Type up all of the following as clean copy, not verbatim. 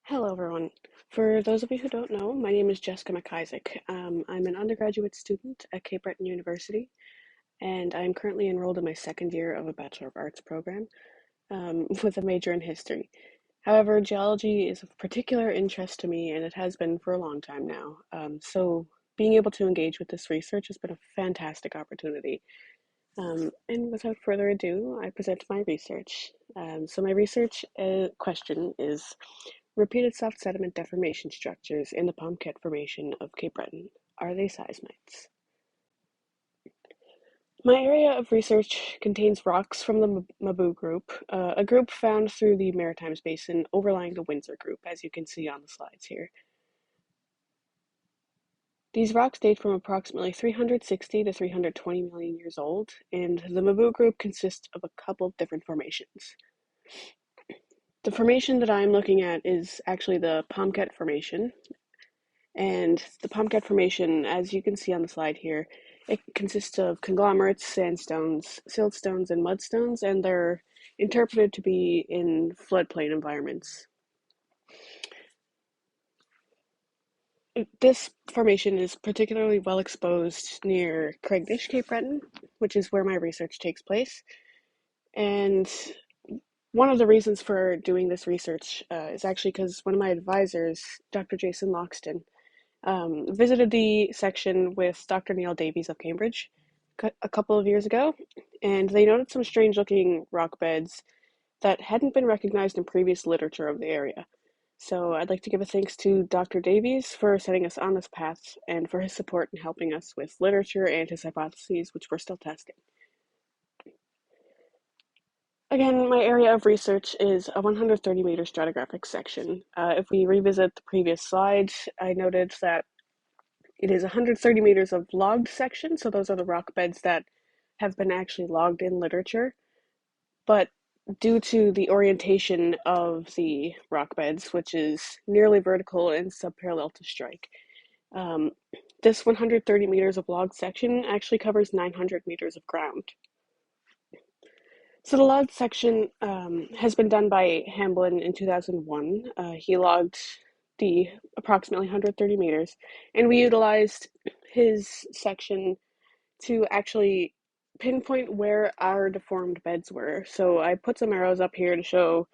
Hello, everyone. For those of you who don't know, my name is Jessica McIsaac. I'm an undergraduate student at Cape Breton University, and I'm currently enrolled in my second year of a Bachelor of Arts program with a major in history. However, geology is of particular interest to me, and it has been for a long time now. So being able to engage with this research has been a fantastic opportunity. And without further ado, I present my research. So my research question is repeated soft sediment deformation structures in the Pomquet Formation of Cape Breton. Are they seismites? My area of research contains rocks from the Mabou group, a group found through the Maritimes Basin overlying the Windsor group, as you can see on the slides here. These rocks date from approximately 360 to 320 million years old, and the Mabou group consists of a couple of different formations. The formation that I'm looking at is actually the Pomquet Formation, and the Pomquet Formation, as you can see on the slide here, it consists of conglomerates, sandstones, siltstones, and mudstones, and they're interpreted to be in floodplain environments. This formation is particularly well exposed near Craignish, Cape Breton, which is where my research takes place. And one of the reasons for doing this research is actually because one of my advisors, Dr. Jason Loxton, visited the section with Dr. Neil Davies of Cambridge a couple of years ago, and they noted some strange looking rock beds that hadn't been recognized in previous literature of the area. So I'd like to give a thanks to Dr. Davies for setting us on this path and for his support in helping us with literature and his hypotheses, which we're still testing. Again, my area of research is a 130-meter stratigraphic section. If we revisit the previous slide, I noted that it is 130 meters of logged section, so those are the rock beds that have been actually logged in literature. But due to the orientation of the rock beds, which is nearly vertical and subparallel to strike, um, this 130 meters of logged section actually covers 900 meters of ground. So the logged section has been done by Hamblin in 2001. He logged the approximately 130 meters, and we utilized his section to actually pinpoint where our deformed beds were. So I put some arrows up here to show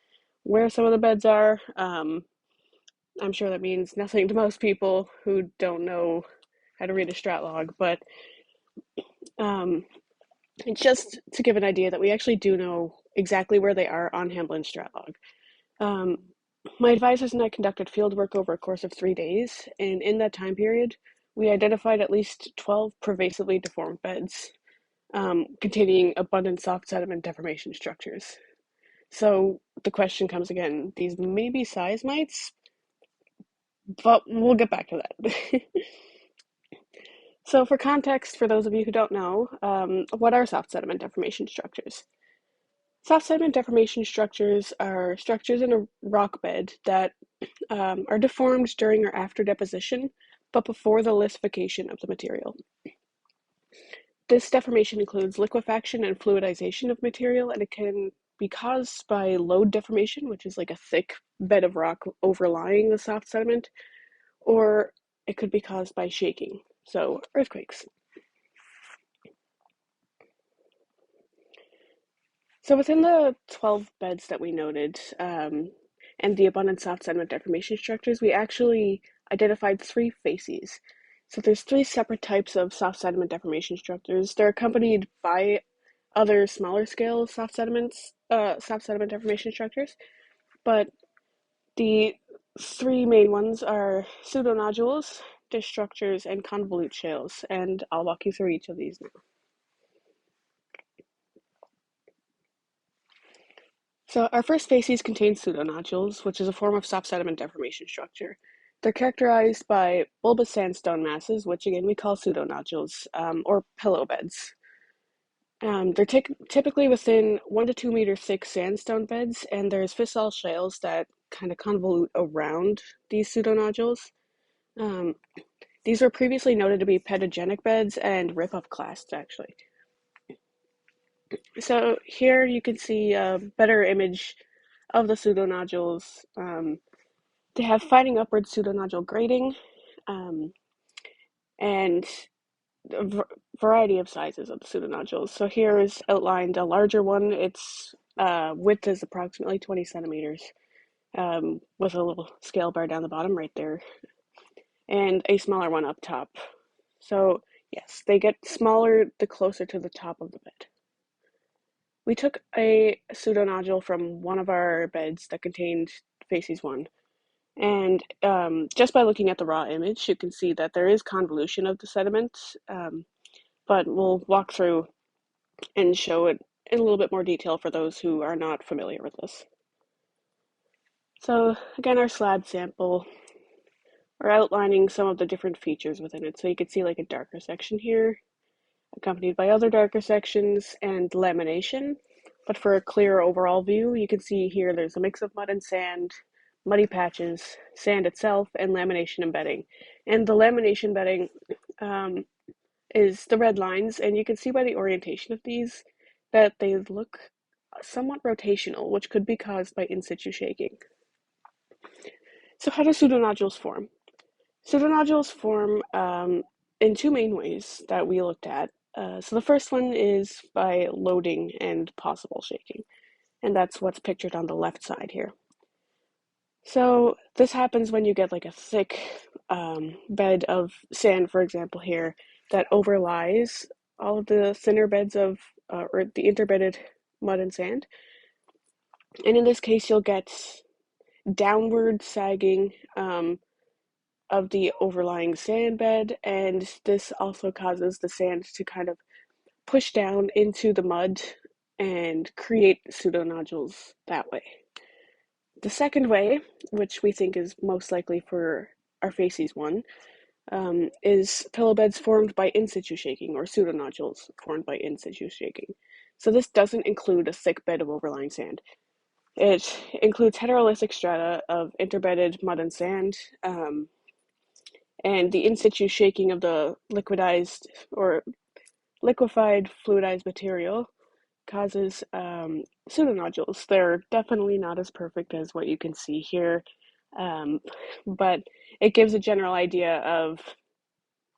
where some of the beds are. I'm sure that means nothing to most people who don't know how to read a strat log, but it's just to give an idea that we actually do know exactly where they are on Hamblin's strat log. My advisors and I conducted field work over a course of 3 days, and in that time period, we identified at least 12 pervasively deformed beds containing abundant soft sediment deformation structures. So the question comes again, these may be seismites, but we'll get back to that. So for context, for those of you who don't know, what are soft sediment deformation structures? Soft sediment deformation structures are structures in a rock bed that are deformed during or after deposition, but before the lissification of the material. This deformation includes liquefaction and fluidization of material, and it can be caused by lode deformation, which is like a thick bed of rock overlying the soft sediment, or it could be caused by shaking, so earthquakes. So within the 12 beds that we noted, and the abundant soft sediment deformation structures, we actually identified 3 facies. So there's 3 separate types of soft sediment deformation structures. They're accompanied by other smaller scale soft sediment deformation structures, but the 3 main ones are pseudonodules, dish structures, and convolute shales, and I'll walk you through each of these now. So our first facies contain pseudonodules, which is a form of soft sediment deformation structure. They're characterized by bulbous sandstone masses, which again we call pseudonodules, or pillow beds. They're typically within 1 to 2 meter thick sandstone beds, and there's fissile shales that kind of convolute around these pseudonodules. Um, these were previously noted to be pedogenic beds and rip-up clasts, actually. So here you can see a better image of the pseudonodules. They have fining upward pseudonodule grading, and a variety of sizes of the pseudonodules. So here is outlined a larger one. Its width is approximately 20 centimeters, with a little scale bar down the bottom right there, and a smaller one up top. So yes, they get smaller the closer to the top of the bed. We took a pseudonodule from one of our beds that contained facies 1, and just by looking at the raw image, you can see that there is convolution of the sediment, but we'll walk through and show it in a little bit more detail for those who are not familiar with this. So again, our slab sample, we're outlining some of the different features within it. So you can see like a darker section here, accompanied by other darker sections and lamination. But for a clearer overall view, you can see here there's a mix of mud and sand, muddy patches, sand itself, and lamination embedding. And the lamination bedding is the red lines, and you can see by the orientation of these that they look somewhat rotational, which could be caused by in situ shaking. So how do pseudonodules form? Pseudonodules form in two main ways that we looked at. So the first one is by loading and possible shaking, and that's what's pictured on the left side here. So this happens when you get like a thick bed of sand, for example, here, that overlies all of the thinner beds of, or the interbedded mud and sand. And in this case, you'll get downward sagging of the overlying sand bed, and this also causes the sand to kind of push down into the mud and create pseudonodules that way. The second way, which we think is most likely for our facies 1, is pillow beds formed by in situ shaking, or pseudonodules formed by in situ shaking. So this doesn't include a thick bed of overlying sand. It includes heterolithic strata of interbedded mud and sand, and the in situ shaking of the liquidized or liquefied fluidized material causes pseudonodules. They're definitely not as perfect as what you can see here, but it gives a general idea of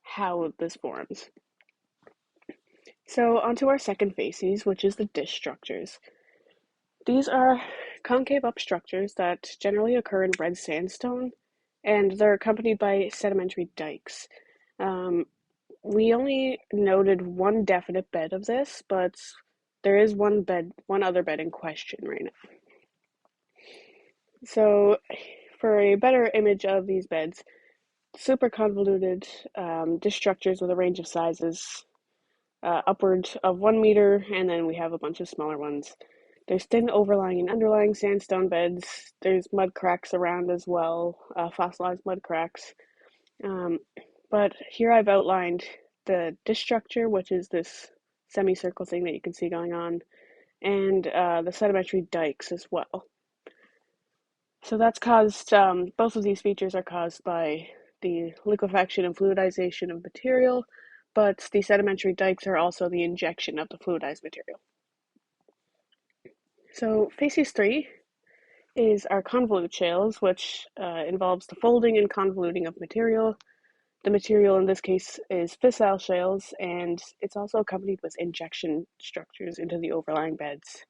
how this forms. So onto our second facies, which is the dish structures. These are concave up structures that generally occur in red sandstone, and they're accompanied by sedimentary dikes. We only noted one definite bed of this, but there is one other bed in question right now. So for a better image of these beds, super convoluted dish structures with a range of sizes, upwards of 1 meter, and then we have a bunch of smaller ones. There's thin overlying and underlying sandstone beds. There's mud cracks around as well, fossilized mud cracks. But here I've outlined the dish structure, which is this semicircle thing that you can see going on, and the sedimentary dikes as well. So that's caused, both of these features are caused by the liquefaction and fluidization of material, but the sedimentary dikes are also the injection of the fluidized material. So facies 3 is our convolute shales, which involves the folding and convoluting of material. The material in this case is fissile shales, and it's also accompanied with injection structures into the overlying beds.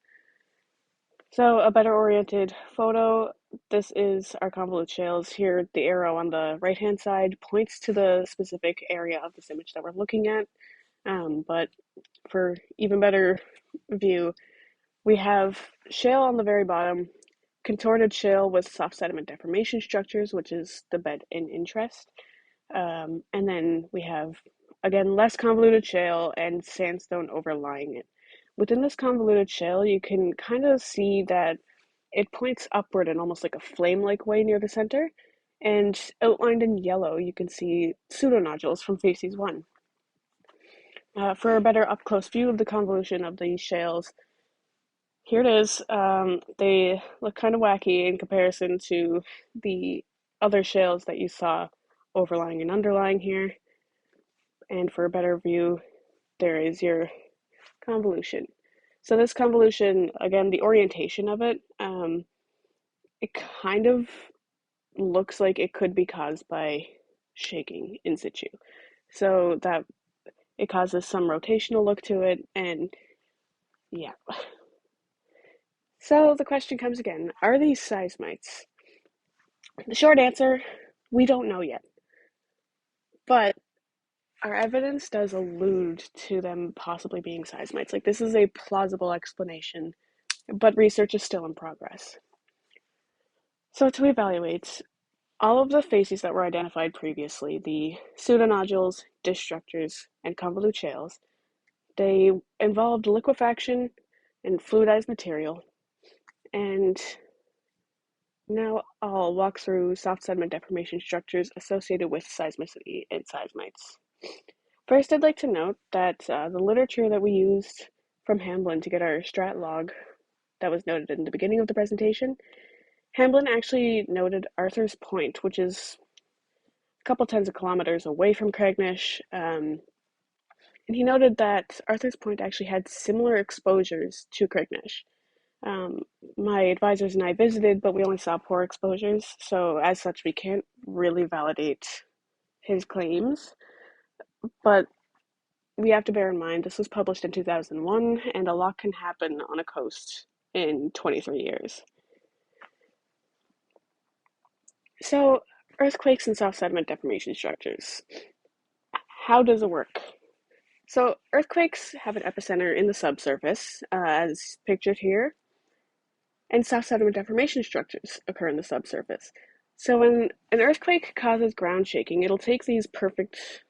So a better oriented photo, this is our convolute shales. Here the arrow on the right hand side points to the specific area of this image that we're looking at, but for even better view, we have shale on the very bottom, contorted shale with soft sediment deformation structures, which is the bed in interest. And then we have, again, less convoluted shale and sandstone overlying it. Within this convoluted shale, you can kind of see that it points upward in almost like a flame-like way near the center. And outlined in yellow, you can see pseudonodules from facies 1. For a better up-close view of the convolution of these shales, here it is. They look kind of wacky in comparison to the other shales that you saw overlying and underlying here. And for a better view, there is your convolution. So this convolution, again, the orientation of it, it kind of looks like it could be caused by shaking in situ. So that it causes some rotational look to it, and yeah. So the question comes again, are these seismites? The short answer, we don't know yet. But our evidence does allude to them possibly being seismites. Like, this is a plausible explanation, but research is still in progress. So to evaluate, all of the facies that were identified previously, the pseudonodules, disk structures, and convolute shales, they involved liquefaction and fluidized material. And now I'll walk through soft sediment deformation structures associated with seismicity and seismites. First, I'd like to note that the literature that we used from Hamblin to get our strat log that was noted in the beginning of the presentation, Hamblin actually noted Arthur's Point, which is a couple tens of kilometers away from Craignish, and he noted that Arthur's Point actually had similar exposures to Craignish. My advisors and I visited, but we only saw poor exposures, so as such, we can't really validate his claims. But we have to bear in mind this was published in 2001, and a lot can happen on a coast in 23 years. So, earthquakes and soft sediment deformation structures. How does it work? So, earthquakes have an epicenter in the subsurface, as pictured here, and soft sediment deformation structures occur in the subsurface. So when an earthquake causes ground shaking, it'll take these perfect,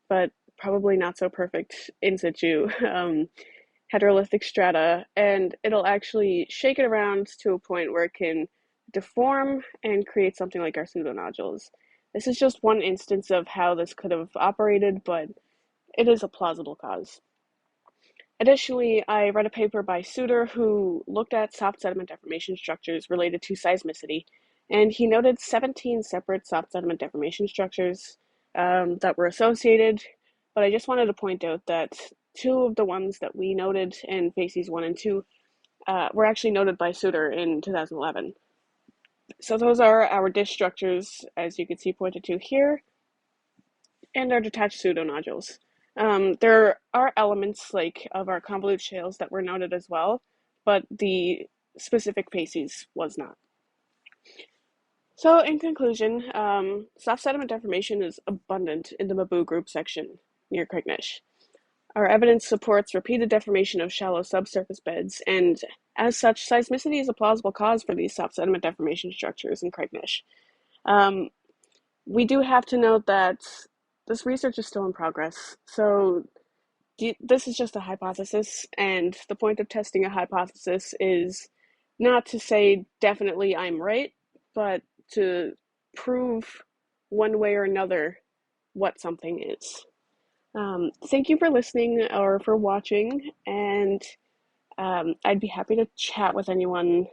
but probably not so perfect in situ heterolithic strata, and it'll actually shake it around to a point where it can deform and create something like our pseudonodules. This is just one instance of how this could have operated, but it is a plausible cause. Additionally, I read a paper by Suter who looked at soft sediment deformation structures related to seismicity, and he noted 17 separate soft sediment deformation structures that were associated, but I just wanted to point out that two of the ones that we noted in Facies 1 and 2 were actually noted by Suter in 2011. So those are our disk structures, as you can see pointed to here, and our detached pseudonodules. There are elements like of our convolute shales that were noted as well, but the specific facies was not. So in conclusion, soft sediment deformation is abundant in the Mabou group section near Craignish. Our evidence supports repeated deformation of shallow subsurface beds, and as such, seismicity is a plausible cause for these soft sediment deformation structures in Craignish. We do have to note that this research is still in progress, so this is just a hypothesis, and the point of testing a hypothesis is not to say definitely I'm right, but to prove one way or another what something is. Thank you for listening or for watching, and I'd be happy to chat with anyone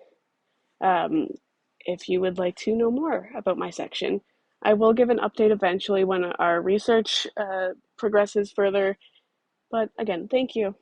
if you would like to know more about my section. I will give an update eventually when our research progresses further, but again, thank you.